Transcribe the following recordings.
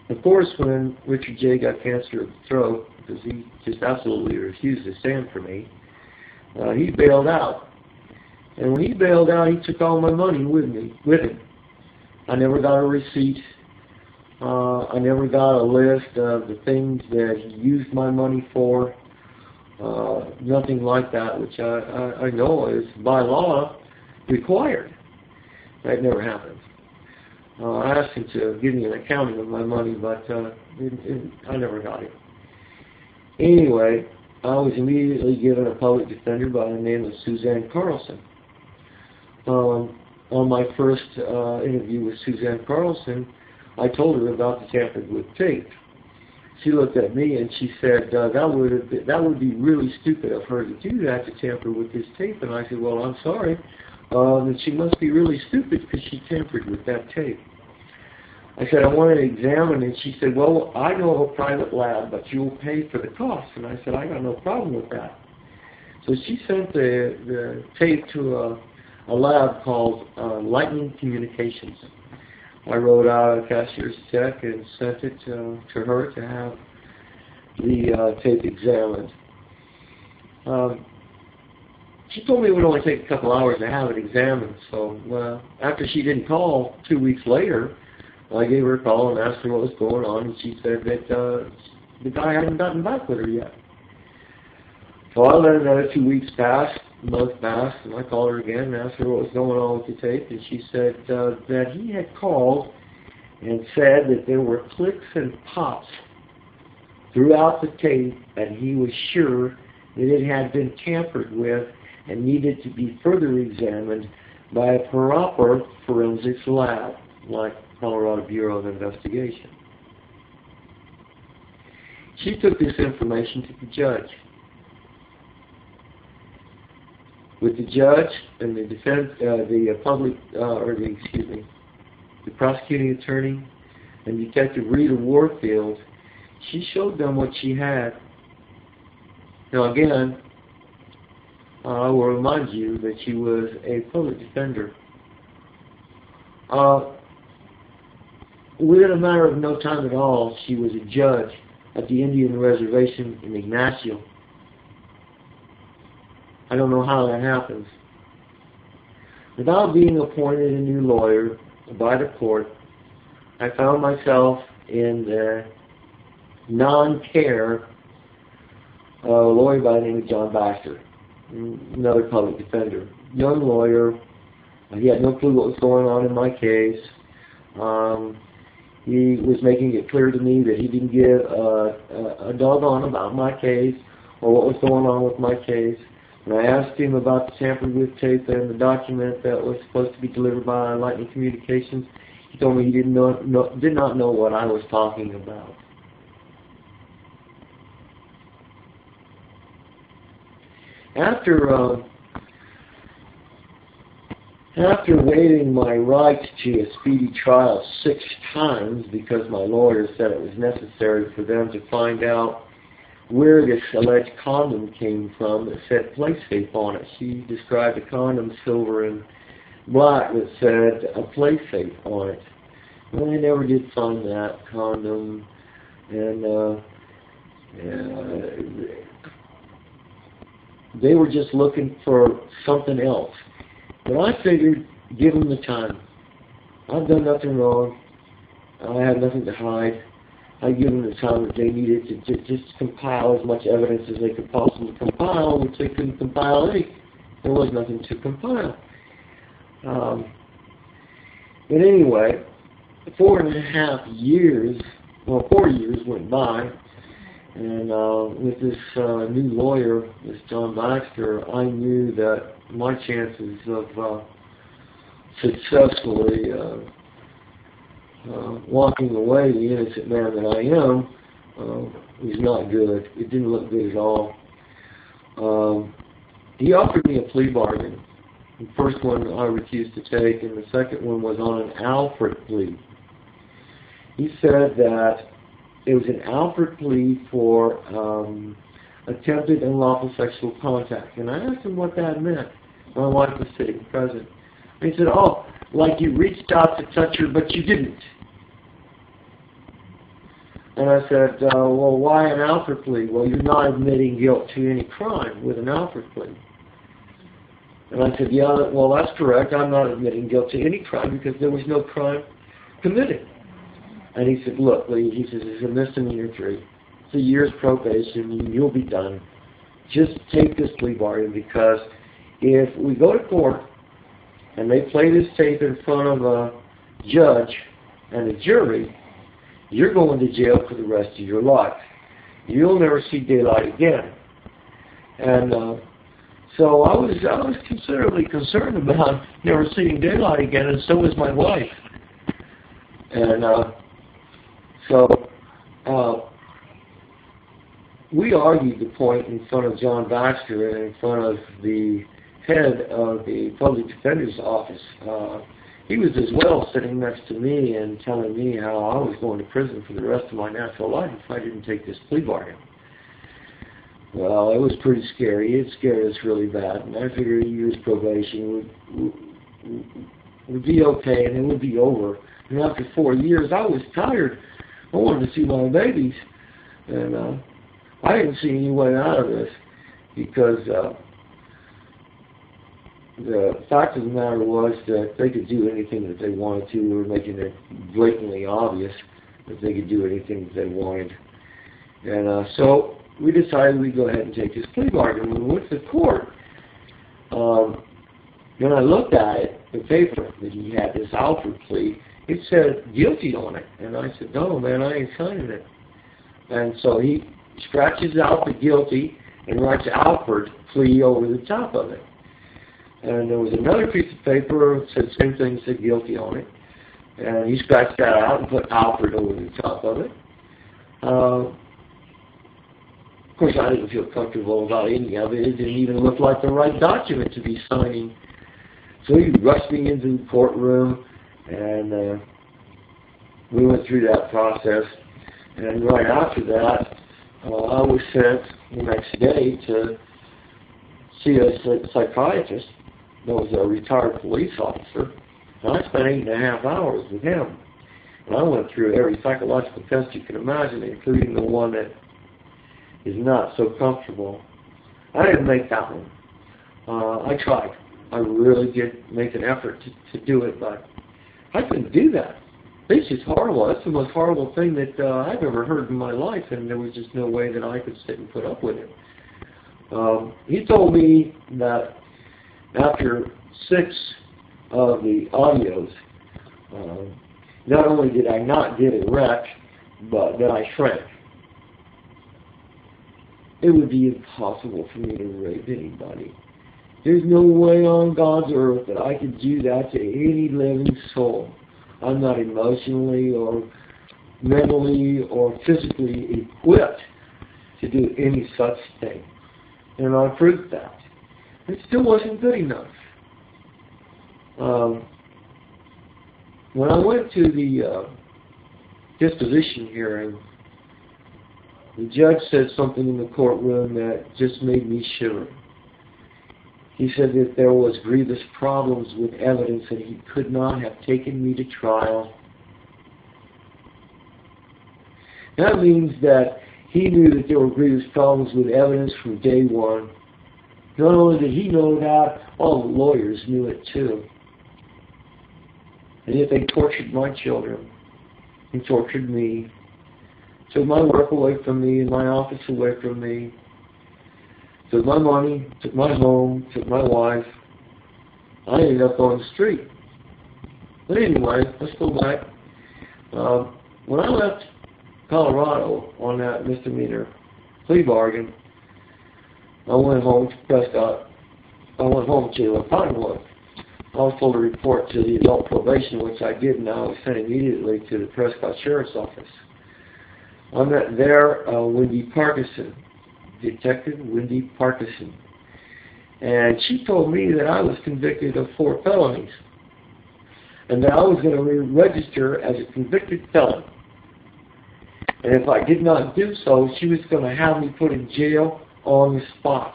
Of course, when Richard J. got cancer of the throat, because he just absolutely refused to stand for me, he bailed out. And when he bailed out, he took all my money with him. I never got a receipt. I never got a list of the things that he used my money for. Nothing like that, which I know is by law required. That never happened. I asked him to give me an accounting of my money, but I never got it. Anyway, I was immediately given a public defender by the name of Suzanne Carlson. On my first interview with Suzanne Carlson, I told her about the tampered with tape. She looked at me and she said, that would be really stupid of her to do that, to tamper with this tape. And I said, well, I'm sorry. Then she must be really stupid because she tampered with that tape. I said, I want to examine it. And she said, well, I know of a private lab, but you'll pay for the cost. And I said, I got no problem with that. So she sent the tape to a lab called Lightning Communications. I wrote out a cashier's check and sent it to her to have the tape examined. She told me it would only take a couple hours to have it examined. So after she didn't call 2 weeks later, I gave her a call and asked her what was going on, and she said that the guy hadn't gotten back with her yet. So I let another 2 weeks pass, a month passed, and I called her again and asked her what was going on with the tape, and she said that he had called and said that there were clicks and pops throughout the tape, and he was sure that it had been tampered with and needed to be further examined by a proper forensics lab, like Colorado Bureau of Investigation. She took this information to the judge. With the judge and the defense, the prosecuting attorney and Detective Rita Warfield, she showed them what she had. Now again, I will remind you that she was a public defender. Within a matter of no time at all, she was a judge at the Indian Reservation in Ignacio. I don't know how that happens. Without being appointed a new lawyer by the court, I found myself in the non-care lawyer by the name of John Baxter, another public defender. Young lawyer. He had no clue what was going on in my case. He was making it clear to me that he didn't give a doggone about my case or what was going on with my case. When I asked him about the tampered with tape and the document that was supposed to be delivered by Lightning Communications, he told me he did not know what I was talking about. After waiving my right to a speedy trial 6 times because my lawyer said it was necessary for them to find out where this alleged condom came from that said PlaySafe on it. She described the condom silver and black that said a PlaySafe on it. Well, they never did find that condom, and they were just looking for something else. But I figured, give them the time. I've done nothing wrong. I had nothing to hide. I give them the time that they needed to just compile as much evidence as they could possibly compile, which they couldn't compile any. There was nothing to compile. But anyway, 4.5 years, well, 4 years went by, and with this new lawyer, this John Baxter, I knew that my chances of successfully walking away, the innocent man that I am, was not good. It didn't look good at all. He offered me a plea bargain. The first one I refused to take, and the second one was on an Alfred plea. He said that it was an Alfred plea for attempted unlawful sexual contact. And I asked him what that meant. My wife was sitting present. And he said, oh, like you reached out to touch her, but you didn't. And I said, well, why an Alford plea? Well, you're not admitting guilt to any crime with an Alford plea. And I said, yeah, well, that's correct. I'm not admitting guilt to any crime because there was no crime committed. And he said, look, Lee, he says, it's a misdemeanor 3. It's a year's probation, and you'll be done. Just take this plea bargain, because if we go to court and they play this tape in front of a judge and a jury, you're going to jail for the rest of your life. You'll never see daylight again. And so I was considerably concerned about never seeing daylight again, and so was my wife. And we argued the point in front of John Baxter and in front of the head of the public defender's office. He was as well sitting next to me and telling me how I was going to prison for the rest of my natural life if I didn't take this plea bargain. Well, it was pretty scary. It scared us really bad. And I figured a year's probation would be okay, and it would be over. And after 4 years, I was tired. I wanted to see my babies. And I didn't see any way out of this, because the fact of the matter was that they could do anything that they wanted to. We were making it blatantly obvious that they could do anything that they wanted. And so we decided we'd go ahead and take this plea bargain. When we went to court, when I looked at it, the paper that he had, this Alford plea, it said guilty on it. And I said, no, man, I ain't signing it. And so he scratches out the guilty and writes Alford plea over the top of it. And there was another piece of paper that said the same thing, said guilty on it. And he scratched that out and put Alford over the top of it. Of course, I didn't feel comfortable about any of it. It didn't even look like the right document to be signing. So he rushed me into the courtroom, and we went through that process. And right after that, I was sent the next day to see a psychiatrist that was a retired police officer. And I spent 8.5 hours with him. And I went through every psychological test you can imagine, including the one that is not so comfortable. I didn't make that one. I tried. I really did make an effort to do it, but I couldn't do that. It's just horrible. That's the most horrible thing that I've ever heard in my life, and there was just no way that I could sit and put up with it. He told me that after 6 of the audios, not only did I not get erect, but that I shrank. It would be impossible for me to rape anybody. There's no way on God's earth that I could do that to any living soul. I'm not emotionally or mentally or physically equipped to do any such thing. And I proved that. It still wasn't good enough. When I went to the disposition hearing, the judge said something in the courtroom that just made me shiver. He said that there was grievous problems with evidence and he could not have taken me to trial. That means that he knew that there were grievous problems with evidence from day one. Not only did he know that, all the lawyers knew it too. And yet they tortured my children and tortured me, took my work away from me and my office away from me, took my money, took my home, took my wife. I ended up on the street. But anyway, let's go back. When I left Colorado on that misdemeanor plea bargain, I went home to Prescott. I went home to Pinewood. I was told to report to the adult probation, which I did, and I was sent immediately to the Prescott Sheriff's Office. I met there Wendy Parkinson, Detective Wendy Parkinson. And she told me that I was convicted of 4 felonies and that I was going to re-register as a convicted felon. And if I did not do so, she was going to have me put in jail on the spot.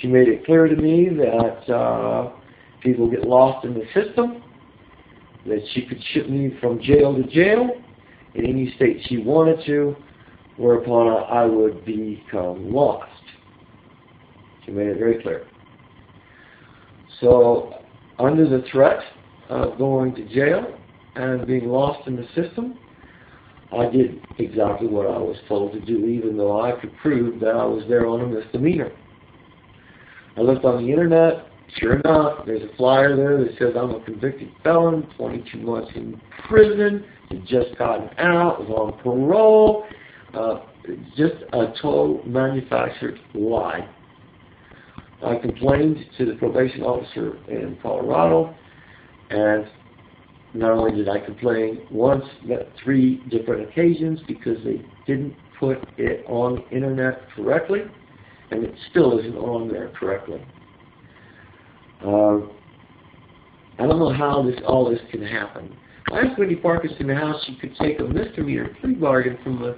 She made it clear to me that people get lost in the system, that she could ship me from jail to jail, in any state she wanted to, whereupon I would become lost. She made it very clear. So, under the threat of going to jail and being lost in the system, I did exactly what I was told to do, even though I could prove that I was there on a misdemeanor. I looked on the internet. Sure enough, there's a flyer there that says I'm a convicted felon, 22 months in prison, had just gotten out, was on parole. Just a total manufactured lie. I complained to the probation officer in Colorado, and not only did I complain once, but 3 different occasions, because they didn't put it on the internet correctly, and it still isn't on there correctly. I don't know how all this can happen. I asked Wendy Parkinson how she could take a misdemeanor plea bargain from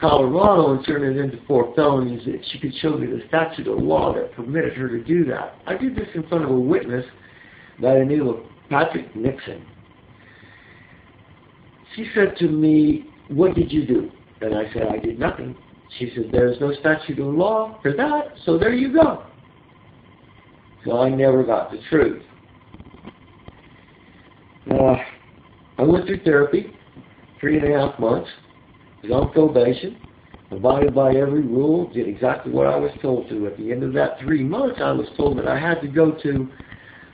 Colorado and turn it into 4 felonies, that she could show me the statute of law that permitted her to do that. I did this in front of a witness by the name of Patrick Nixon. She said to me, "What did you do?" And I said, "I did nothing." She said, "There's no statute of law for that, so there you go." So I never got the truth. I went through therapy, 3.5 months, was on probation, abided by every rule, did exactly what I was told to. At the end of that 3 months, I was told that I had to go to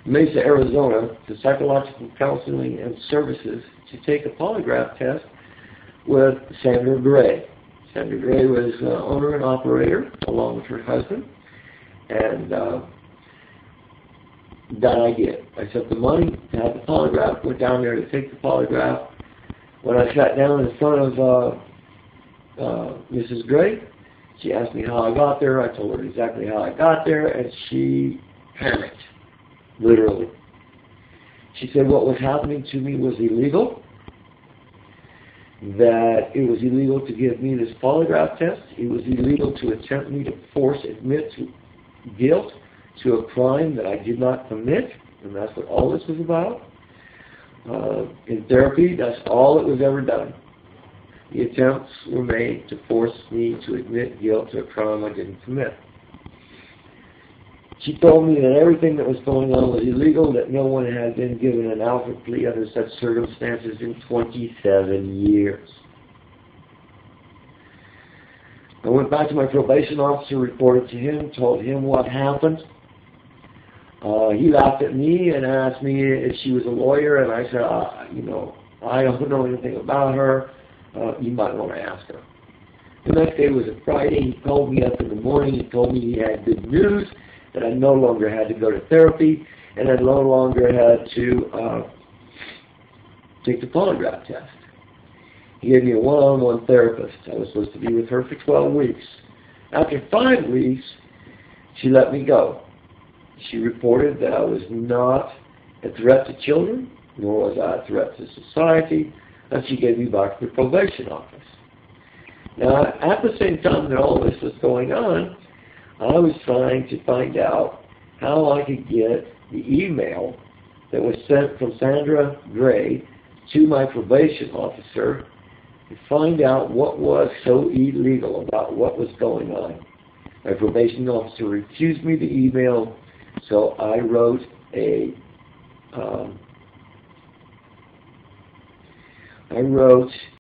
Mesa, Arizona, to Psychological Counseling and Services to take a polygraph test with Sandra Gray. Sandra Gray was owner and operator, along with her husband, and that I did. I sent the money to have the polygraph, went down there to take the polygraph. When I sat down in front of Mrs. Gray, she asked me how I got there. I told her exactly how I got there, and she panicked, literally. She said what was happening to me was illegal, that it was illegal to give me this polygraph test. It was illegal to attempt me to admit to guilt to a crime that I did not commit, and that's what all this was about. In therapy, that's all that was ever done. The attempts were made to force me to admit guilt to a crime I didn't commit. She told me that everything that was going on was illegal, that no one had been given an Alfred plea under such circumstances in 27 years. I went back to my probation officer, reported to him, told him what happened. He laughed at me and asked me if she was a lawyer, and I said, I don't know anything about her. You might want to ask her. The next day was a Friday. He called me up in the morning. He told me he had good news, that I no longer had to go to therapy, and I no longer had to take the polygraph test. He gave me a one-on-one therapist. I was supposed to be with her for 12 weeks. After 5 weeks, she let me go. She reported that I was not a threat to children, nor was I a threat to society, and she gave me back to the probation office. Now, at the same time that all this was going on, I was trying to find out how I could get the email that was sent from Sandra Gray to my probation officer to find out what was so illegal about what was going on. My probation officer refused me the email, so I wrote